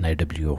NIW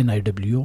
NIW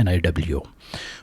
NIW।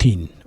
3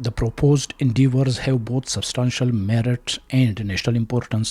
the proposed endeavors have both substantial merit and national importance,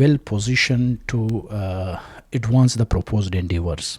well positioned to advance the proposed endeavors,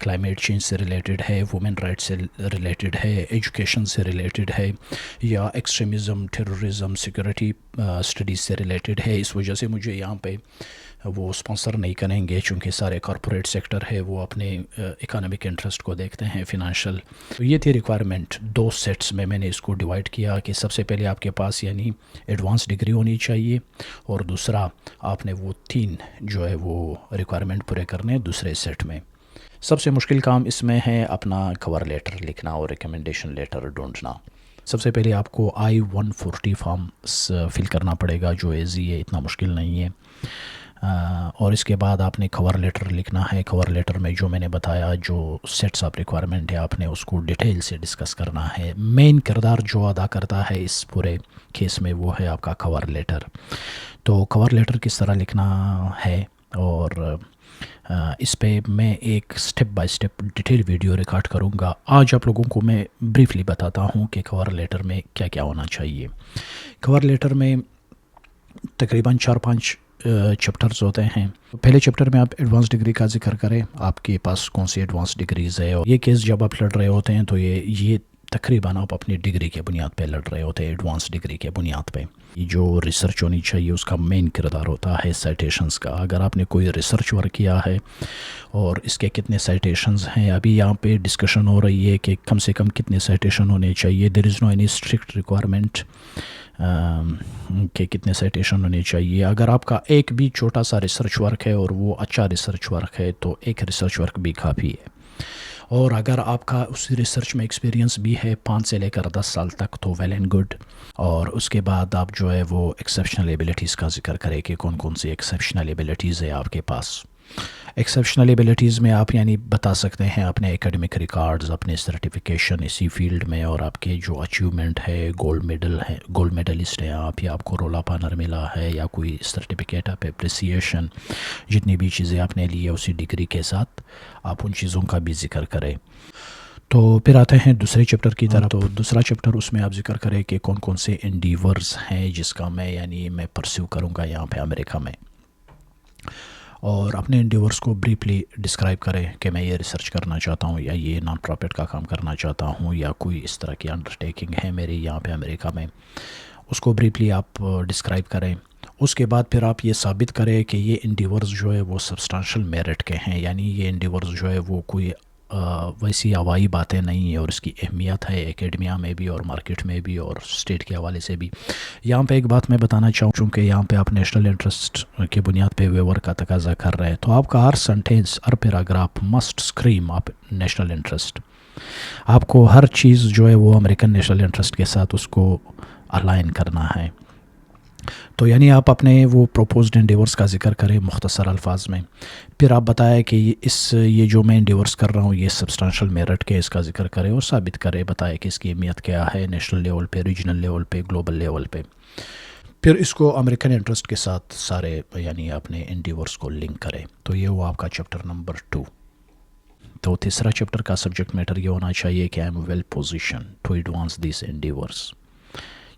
climate change سے related ہے، women right سے related ہے، education سے related ہے، یا extremism, terrorism, security studies سے related ہے. اس وجہ سے مجھے یہاں پہ وہ اسپانسر نہیں کریں گے، چونکہ سارے کارپوریٹ سیکٹر ہے وہ اپنے اکانومک انٹرسٹ کو دیکھتے ہیں، فنانشل. تو یہ تھی ریکوائرمنٹ. 2 سیٹس میں نے اس کو ڈیوائڈ کیا کہ سب سے پہلے آپ کے پاس یعنی ایڈوانس ڈگری ہونی چاہیے، اور دوسرا آپ نے وہ 3 جو ہے وہ ریکوائرمنٹ پورے کرنے دوسرے سیٹ میں. سب سے مشکل کام اس میں ہے اپنا کور لیٹر لکھنا اور ریکمنڈیشن لیٹر ڈھونڈنا. سب سے پہلے آپ کو I-140 فارم فل کرنا پڑے گا، جو ایزی ہے، اتنا مشکل نہیں ہے. اور اس کے بعد آپ نے کور لیٹر لکھنا ہے. کور لیٹر میں جو میں نے بتایا، جو سیٹس آف ریکوائرمنٹ ہے، آپ نے اس کو ڈیٹیل سے ڈسکس کرنا ہے. مین کردار جو ادا کرتا ہے اس پورے کیس میں وہ ہے آپ کا کور لیٹر. تو کور لیٹر کس طرح لکھنا ہے، اور اس پہ میں ایک step by step detail video record کروں گا. آج آپ لوگوں کو میں بریفلی بتاتا ہوں کہ کور لیٹر میں کیا کیا ہونا چاہیے. کور لیٹر میں تقریباً 4-5 چیپٹرز ہوتے ہیں. پہلے چیپٹر میں آپ ایڈوانس ڈگری کا ذکر کریں، آپ کے پاس کون سی ایڈوانس ڈگریز ہے. اور یہ کیس جب آپ لڑ رہے ہوتے ہیں تو یہ تقریباً آپ اپنی ڈگری کے بنیاد پہ لڑ رہے ہوتے ہیں، ایڈوانس ڈگری کے بنیاد پہ. یہ جو ریسرچ ہونی چاہیے اس کا مین کردار ہوتا ہے سائٹیشنز کا. اگر آپ نے کوئی ریسرچ ورک کیا ہے اور اس کے کتنے سائٹیشنز ہیں، ابھی یہاں پہ ڈسکشن ہو رہی ہے کہ کم سے کم کتنے سائٹیشن ہونے چاہیے. دیر از نو اینی اسٹرکٹ ریکوائرمنٹ کہ کتنے سائٹیشن ہونے چاہیے. اگر آپ کا ایک بھی چھوٹا سا ریسرچ ورک ہے اور وہ اچھا ریسرچ ورک ہے تو ایک ریسرچ ورک بھی کافی ہے. اور اگر آپ کا اس ریسرچ میں ایکسپیرینس بھی ہے 5 سے لے کر 10 سال تک تو ویل اینڈ گڈ. اور اس کے بعد آپ جو ہے وہ ایکسیپشنل ایبلٹیز کا ذکر کریں کہ کون کون سی ایکسیپشنل ایبلٹیز ہے آپ کے پاس. ایکسیپشنل ایبلٹیز میں آپ یعنی بتا سکتے ہیں اپنے ایکیڈمک ریکارڈز، اپنے سرٹیفیکیشن اسی فیلڈ میں، اور آپ کے جو اچیومنٹ ہے، گولڈ میڈلسٹ ہیں آپ، یا آپ کو رول آف آنر ملا ہے، یا کوئی سرٹیفکیٹ آف اپریسیشن، جتنی بھی چیزیں آپ نے لی ہے اسی ڈگری کے ساتھ آپ ان چیزوں کا بھی ذکر کریں. تو پھر آتے ہیں دوسرے چیپٹر کی طرف. تو دوسرا چیپٹر اس میں آپ ذکر کریں کہ کون کون سے انڈیورز ہیں جس کا میں پرسیو کروں گا یہاں پہ امریکہ میں، اور اپنے انڈیورس کو بریفلی ڈسکرائب کریں کہ میں یہ ریسرچ کرنا چاہتا ہوں، یا یہ نان پروفٹ کا کام کرنا چاہتا ہوں، یا کوئی اس طرح کی انڈرٹیکنگ ہے میری یہاں پہ امریکہ میں. اس کو بریفلی آپ ڈسکرائب کریں. اس کے بعد پھر آپ یہ ثابت کریں کہ یہ انڈیورز جو ہے وہ سبسٹانشل میرٹ کے ہیں، یعنی یہ انڈیورز جو ہے وہ کوئی ویسی ہوائی باتیں نہیں ہیں، اور اس کی اہمیت ہے ایکیڈمیا میں بھی اور مارکیٹ میں بھی اور اسٹیٹ کے حوالے سے بھی. یہاں پہ ایک بات میں بتانا چاہوں، چونکہ یہاں پہ آپ نیشنل انٹرسٹ کی بنیاد پہ ویور کا تقاضا کر رہے ہیں، تو آپ کا ہر سنٹینس، ہر پیراگراف مسٹ اسکریم آپ نیشنل انٹرسٹ. آپ کو ہر چیز جو ہے وہ امریکن نیشنل انٹرسٹ کے ساتھ اس کو الائن کرنا ہے. تو یعنی آپ اپنے وہ پروپوزڈ انڈیورس کا ذکر کریں مختصر الفاظ میں. پھر آپ بتائیں کہ یہ جو میں انڈیورس کر رہا ہوں یہ سبسٹانشل میرٹ کے، اس کا ذکر کریں اور ثابت کریں، بتائیں کہ اس کی اہمیت کیا ہے نیشنل لیول پہ، ریجنل لیول پہ، گلوبل لیول پہ. پھر اس کو امریکن انٹرسٹ کے ساتھ سارے یعنی اپنے انڈیورس کو لنک کریں. تو یہ ہوا آپ کا چیپٹر نمبر 2. تو تیسرا چیپٹر کا سبجیکٹ میٹر یہ ہونا چاہیے کہ I am well position to advance these endeavours.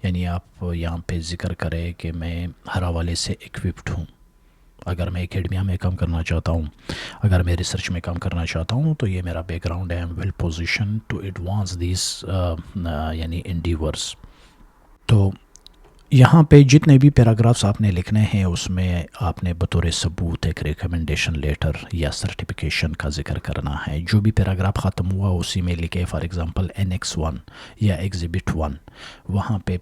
یعنی آپ یہاں پہ ذکر کریں کہ میں ہر حوالے سے ایکوپڈ ہوں. اگر میں اکیڈمیا میں کام کرنا چاہتا ہوں، اگر میں ریسرچ میں کام کرنا چاہتا ہوں، تو یہ میرا بیک گراؤنڈ ہے. I am well position to advance this یعنی انڈیورس. تو یہاں پہ جتنے بھی پیراگرافس آپ نے لکھنے ہیں اس میں آپ نے بطور ثبوت ایک ریکمنڈیشن لیٹر یا سرٹیفیکیشن کا ذکر کرنا ہے. جو بھی پیراگراف ختم ہوا اسی میں لکھے. فار ایگزامپل Annex 1 یا Exhibit 1، وہاں پہ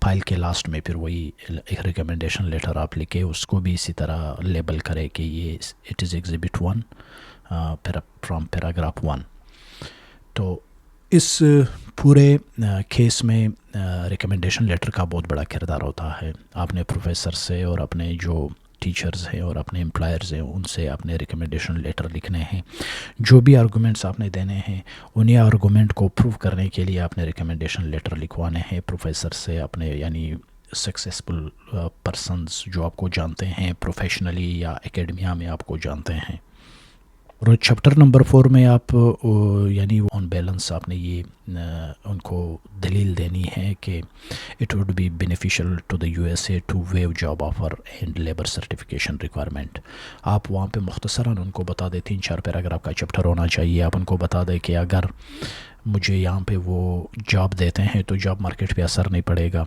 فائل کے لاسٹ میں پھر وہی ایک ریکمنڈیشن لیٹر آپ لکھے، اس کو بھی اسی طرح لیبل کرے کہ یہ it is Exhibit 1 from paragraph 1. تو اس پورے کیس میں ریکمنڈیشن لیٹر کا بہت بڑا کردار ہوتا ہے. آپ نے پروفیسر سے اور اپنے جو ٹیچرز ہیں اور اپنے امپلائرز ہیں ان سے اپنے ریکمنڈیشن لیٹر لکھنے ہیں. جو بھی آرگومنٹس آپ نے دینے ہیں انہیں آرگومنٹ کو پروو کرنے کے لیے آپ نے ریکمنڈیشن لیٹر لکھوانے ہیں پروفیسر سے، اپنے یعنی سکسیسفل پرسنز جو آپ کو جانتے ہیں پروفیشنلی یا اکیڈمیا میں آپ کو جانتے ہیں. اور چیپٹر نمبر 4 میں آپ یعنی آن بیلنس آپ نے یہ ان کو دلیل دینی ہے کہ it would be beneficial to the U S A to view job offer and labour certification requirement. آپ وہاں پہ مختصراً ان کو بتا دیں، 3-4 پیراگراف کا چیپٹر ہونا چاہیے. آپ ان کو بتا دیں کہ اگر مجھے یہاں پہ وہ جاب دیتے ہیں تو جاب مارکیٹ پہ اثر نہیں پڑے گا.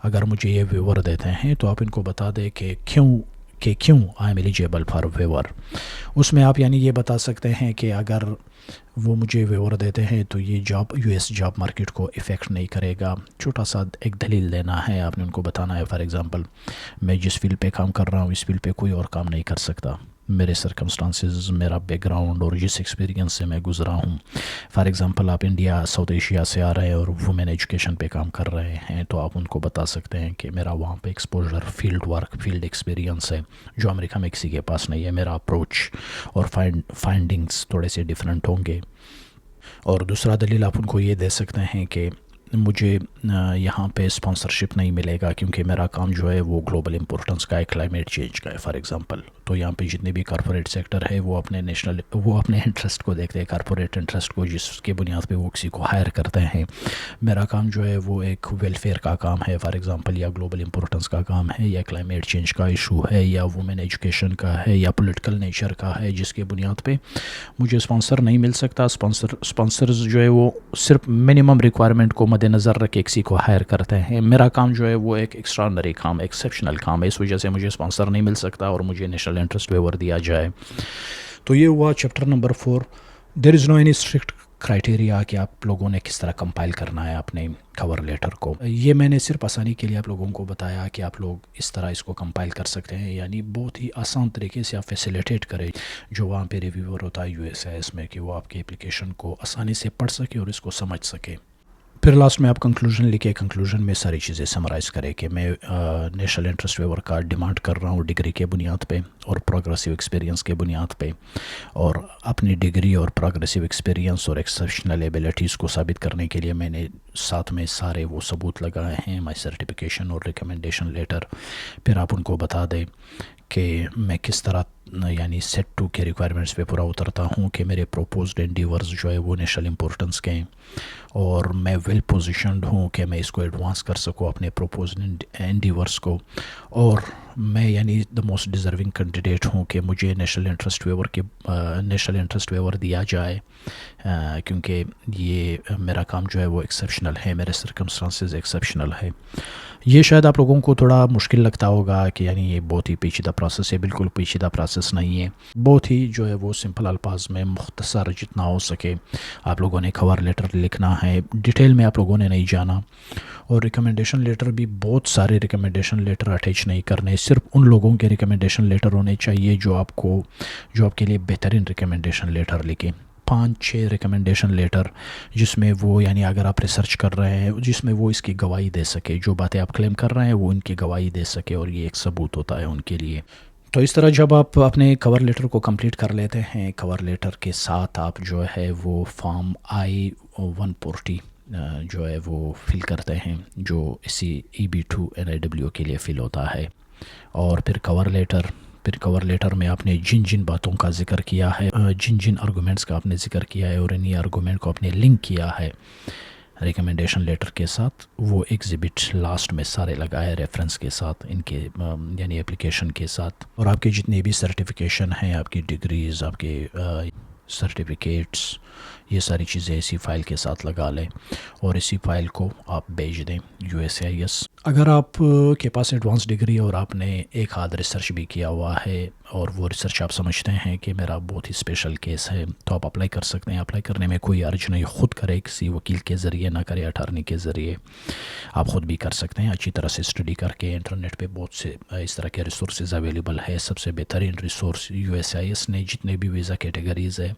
اگر مجھے یہ ویور دیتے ہیں تو آپ ان کو بتا دیں کہ کیوں آئی ایم ایلیجیبل فار ویور. اس میں آپ یعنی یہ بتا سکتے ہیں کہ اگر وہ مجھے ویور دیتے ہیں تو یہ job U S job market کو افیکٹ نہیں کرے گا. چھوٹا سا ایک دلیل دینا ہے، آپ نے ان کو بتانا ہے فار ایگزامپل میں جس فیلڈ پہ کام کر رہا ہوں اس فیلڈ پہ کوئی اور کام نہیں کر سکتا. میرے سرکمسٹانسز، میرا بیک گراؤنڈ اور جس ایکسپیرینس سے میں گزرا ہوں. فار ایگزامپل آپ انڈیا ساؤتھ ایشیا سے آ رہے ہیں اور وومن ایجوکیشن پہ کام کر رہے ہیں تو آپ ان کو بتا سکتے ہیں کہ میرا وہاں پہ exposure, field work, field experience ہے جو امریکہ میں کسی کے پاس نہیں ہے. میرا اپروچ اور فائنڈنگز تھوڑے سے ڈفرینٹ ہوں گے. اور دوسرا دلیل آپ ان کو یہ دے سکتے ہیں کہ مجھے یہاں پہ اسپانسرشپ نہیں ملے گا کیونکہ میرا کام جو ہے وہ گلوبل امپورٹنس کا ہے، کلائمیٹ چینج کا ہے فار ایگزامپل. تو یہاں پہ جتنے بھی کارپوریٹ سیکٹر ہے وہ اپنے انٹرسٹ کو دیکھتے ہیں، کارپوریٹ انٹرسٹ کو، جس کے بنیاد پہ وہ کسی کو ہائر کرتے ہیں. میرا کام جو ہے وہ ایک ویلفیئر کا کام ہے فار ایگزامپل، یا گلوبل امپورٹنس کا کام ہے، یا کلائمیٹ چینج کا ایشو ہے، یا وومن ایجوکیشن کا ہے، یا پولیٹیکل نیچر کا ہے، جس کے بنیاد پہ مجھے اسپانسر نہیں مل سکتا. اسپانسرز جو ہے وہ صرف منیمم ریکوائرمنٹ کو مد نظر رکھ کے کسی کو ہائر کرتے ہیں. میرا کام جو ہے وہ ایک ایکسٹراڈنری کام، ایکسیپشنل کام ہے، اس وجہ سے مجھے اسپانسر نہیں مل سکتا اور مجھے نیشنل انٹرسٹ ویور دیا جائے. تو یہ ہوا چیپٹر نمبر 4. دیر از نو اینی اسٹرکٹ کرائٹیریا کہ آپ لوگوں نے کس طرح کمپائل کرنا ہے اپنے کور لیٹر کو. یہ میں نے صرف آسانی کے لیے آپ لوگوں کو بتایا کہ آپ لوگ اس طرح اس کو کمپائل کر سکتے ہیں، یعنی بہت ہی آسان طریقے سے آپ فیسیلیٹیٹ کریں جو وہاں پہ ریویور ہوتا ہے یو ایس آئی ایس میں، کہ وہ آپ کی اپلیکیشن کو آسانی سے پڑھ سکے اور اس کو سمجھ سکے. پھر لاسٹ میں آپ کنکلوژن لکھے، کنکلوژن میں ساری چیزیں سمرائز کرے کہ میں نیشنل انٹرسٹ ویور کا ڈیمانڈ کر رہا ہوں ڈگری کے بنیاد پہ اور پروگریسو ایکسپیرینس کے بنیاد پہ، اور اپنی ڈگری اور پروگریسو ایکسپیرینس اور ایکسیپشنل ایبلٹیز کو ثابت کرنے کے لیے میں نے ساتھ میں سارے وہ ثبوت لگائے ہیں، مائی سرٹیفکیشن اور ریکمنڈیشن لیٹر. پھر آپ ان کو بتا دیں کہ میں کس طرح یعنی سیٹ 2 کے ریکوائرمنٹس پہ پورا اترتا ہوں کہ میرے پروپوزڈ انڈیورز جو ہے وہ نیشنل امپورٹنس کے ہیں، اور میں ویل پوزیشنڈ ہوں کہ میں اس کو ایڈوانس کر سکوں اپنے پروپوزڈ انڈیورز کو، اور میں یعنی دا موسٹ ڈیزرونگ کینڈیڈیٹ ہوں کہ مجھے نیشنل انٹرسٹ ویور دیا جائے، کیونکہ یہ میرا کام جو ہے وہ ایکسیپشنل ہے، میرے سرکمسٹانسز ایکسیپشنل ہے. یہ شاید آپ لوگوں کو تھوڑا مشکل لگتا ہوگا کہ یعنی یہ بہت ہی پیچیدہ پروسیس ہے. بالکل پیچیدہ پروسیس نہیں ہے، بہت ہی جو ہے وہ سمپل الفاظ میں مختصر جتنا ہو سکے آپ لوگوں نے کور لیٹر لکھنا ہے. ڈیٹیل میں آپ لوگوں نے نہیں جانا، اور ریکمنڈیشن لیٹر بھی بہت سارے ریکمنڈیشن لیٹر اٹیچ نہیں کرنے. صرف ان لوگوں کے ریکمنڈیشن لیٹر ہونے چاہیے جو آپ کے لیے بہترین ریکمنڈیشن لیٹر لکھیں. 5-6 ریکمنڈیشن لیٹر جس میں وہ یعنی اگر آپ ریسرچ کر رہے ہیں جس میں وہ اس کی گواہی دے سکے، جو باتیں آپ کلیم کر رہے ہیں وہ ان کی گواہی دے سکے، اور یہ ایک ثبوت ہوتا ہے ان کے لیے. تو اس طرح جب آپ اپنے کور لیٹر کو کمپلیٹ کر لیتے ہیں، کور لیٹر کے ساتھ آپ جو ہے وہ فارم I-140 جو ہے وہ فل کرتے ہیں، جو اسی EB-2 NIW کے لیے فل ہوتا ہے. اور پھر کور لیٹر میں آپ نے جن باتوں کا ذکر کیا ہے، جن آرگومنٹس کا آپ نے ذکر کیا ہے، اور انہی آرگومنٹ کو آپ نے لنک کیا ہے ریکمنڈیشن لیٹر کے ساتھ، وہ ایگزیبٹ لاسٹ میں سارے لگائے ریفرنس کے ساتھ، ان کے یعنی اپلیکیشن کے ساتھ. اور آپ کے جتنے بھی سرٹیفکیشن ہیں، آپ کی ڈگریز، آپ کے سرٹیفکیٹس، یہ ساری چیزیں اسی فائل کے ساتھ لگا لیں، اور اسی فائل کو آپ بھیج دیں USCIS. اگر آپ کے پاس ایڈوانس ڈگری اور آپ نے ایک آدھ ریسرچ بھی کیا ہوا ہے اور وہ ریسرچ آپ سمجھتے ہیں کہ میرا بہت ہی اسپیشل کیس ہے، تو آپ اپلائی کر سکتے ہیں. اپلائی کرنے میں کوئی حرج نہیں، خود کرے، کسی وکیل کے ذریعے نہ کرے، اٹارنی کے ذریعے آپ خود بھی کر سکتے ہیں. اچھی طرح سے اسٹڈی کر کے انٹرنیٹ پہ بہت سے اس طرح کے ریسورسز اویلیبل ہے. سب سے بہترین ریسورس USCIS نے جتنے بھی ویزا کیٹیگریز ہے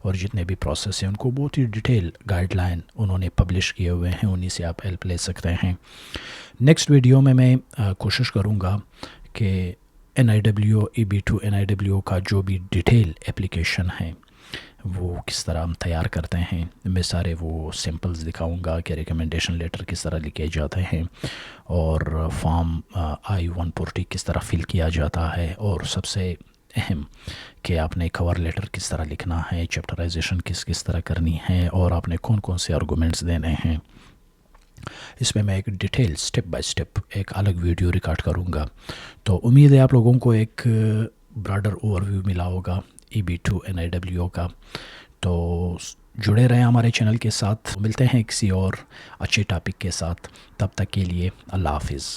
اور جتنے بھی پروسیس ہیں ان کو بہت ہی ڈیٹیل گائیڈ لائن انہوں نے پبلش کیے ہوئے ہیں، انہی سے آپ ہیلپ لے سکتے ہیں. نیکسٹ ویڈیو میں کوشش کروں گا کہ NIW EB-2 NIW کا جو بھی ڈیٹیل اپلیکیشن ہے وہ کس طرح ہم تیار کرتے ہیں. میں سارے وہ سمپلز دکھاؤں گا کہ ریکمنڈیشن لیٹر کس طرح لکھے جاتے ہیں، اور فارم I-140 کس طرح فل کیا جاتا ہے، اور سب سے اہم کہ آپ نے کور لیٹر کس طرح لکھنا ہے، چیپٹرائزیشن کس طرح کرنی ہے، اور آپ نے کون کون سے آرگومنٹس دینے ہیں، اس میں ایک ڈیٹیل سٹیپ بائی سٹیپ ایک الگ ویڈیو ریکارڈ کروں گا. تو امید ہے آپ لوگوں کو ایک براڈر اوور ویو ملا ہوگا EB2 NIWO کا. تو جڑے رہیں ہمارے چینل کے ساتھ، ملتے ہیں کسی اور اچھے ٹاپک کے ساتھ. تب تک کے لیے اللہ حافظ.